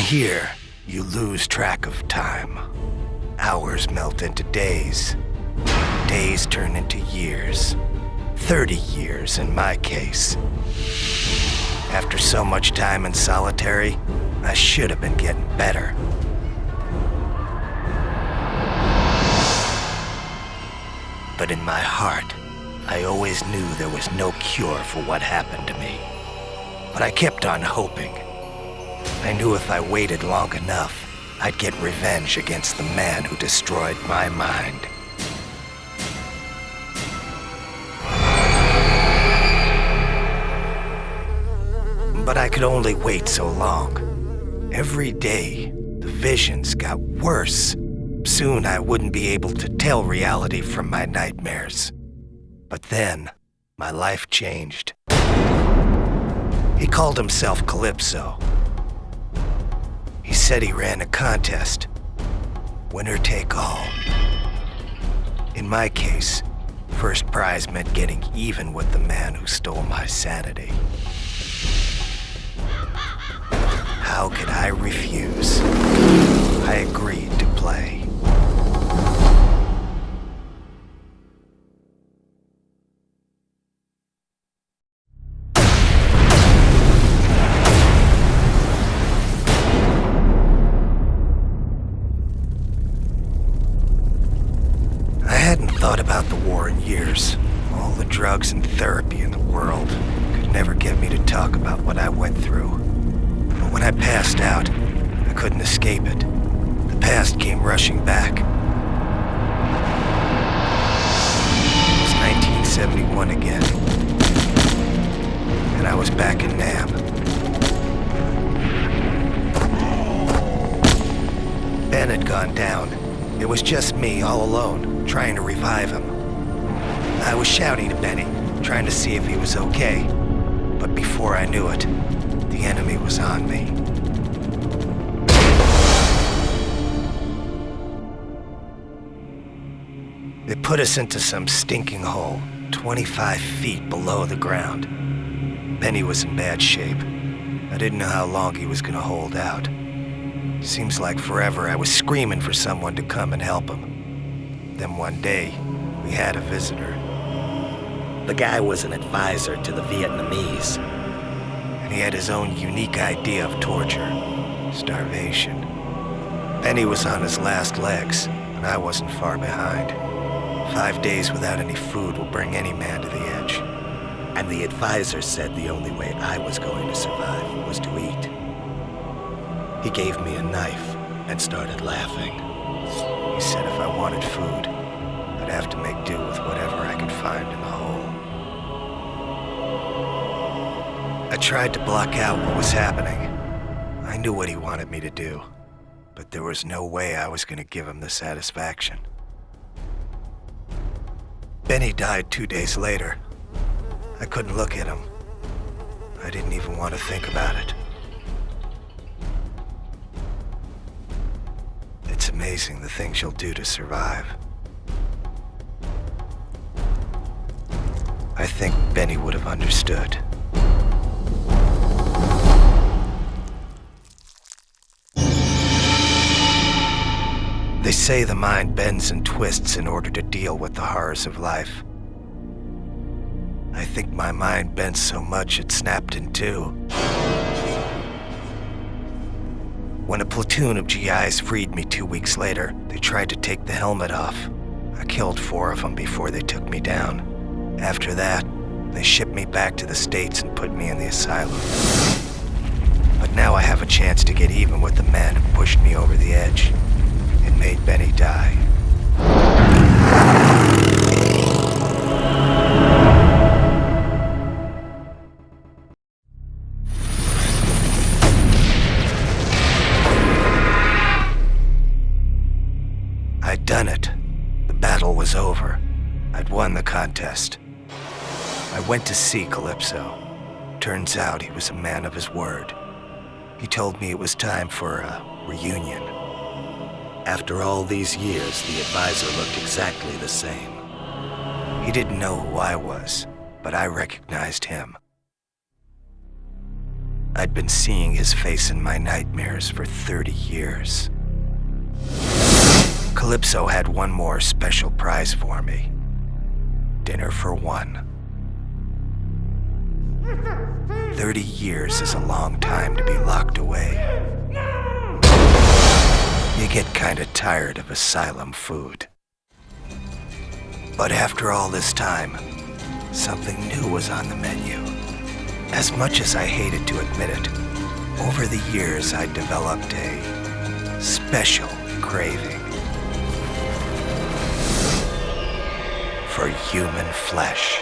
here, you lose track of time. Hours melt into days. Days turn into years. 30 years in my case. After so much time in solitary, I should have been getting better. But in my heart, I always knew there was no cure for what happened to me. But I kept on hoping. I knew if I waited long enough, I'd get revenge against the man who destroyed my mind. But I could only wait so long. Every day, the visions got worse. Soon I wouldn't be able to tell reality from my nightmares. But then, my life changed. He called himself Calypso. He said he ran a contest. Winner take all. In my case, first prize meant getting even with the man who stole my sanity. How could I refuse? I agreed to play. I hadn't thought about the war in years. All the drugs and therapy in the world could never get me to talk about what I went through. But when I passed out, I couldn't escape it. The past came rushing back. It was 1971 again. And I was back in Nam. Ben had gone down. It was just me, all alone, trying to revive him. I was shouting to Benny, trying to see if he was okay. But before I knew it, the enemy was on me. They put us into some stinking hole, 25 feet below the ground. Benny was in bad shape. I didn't know how long he was gonna hold out. Seems like forever I was screaming for someone to come and help him. Then one day, we had a visitor. The guy was an advisor to the Vietnamese. And he had his own unique idea of torture. Starvation. Benny was on his last legs, and I wasn't far behind. 5 days without any food will bring any man to the edge. And the advisor said the only way I was going to survive was to eat. He gave me a knife and started laughing. He said if I wanted food, I'd have to make do with whatever I could find in the hole. I tried to block out what was happening. I knew what he wanted me to do, but there was no way I was going to give him the satisfaction. Benny died 2 days later. I couldn't look at him. I didn't even want to think about it. It's amazing the things you'll do to survive. I think Benny would have understood. They say the mind bends and twists in order to deal with the horrors of life. I think my mind bent so much it snapped in two. When a platoon of GIs freed me 2 weeks later, they tried to take the helmet off. I killed 4 of them before they took me down. After that, they shipped me back to the States and put me in the asylum. But now I have a chance to get even with the man who pushed me over the edge. It made Benny die. I'd done it. The battle was over. I'd won the contest. I went to see Calypso. Turns out he was a man of his word. He told me it was time for a reunion. After all these years, the advisor looked exactly the same. He didn't know who I was, but I recognized him. I'd been seeing his face in my nightmares for 30 years. Calypso had one more special prize for me. Dinner for one. 30 years is a long time to be locked away. You get kinda tired of asylum food. But after all this time, something new was on the menu. As much as I hated to admit it, over the years I developed a special craving for human flesh.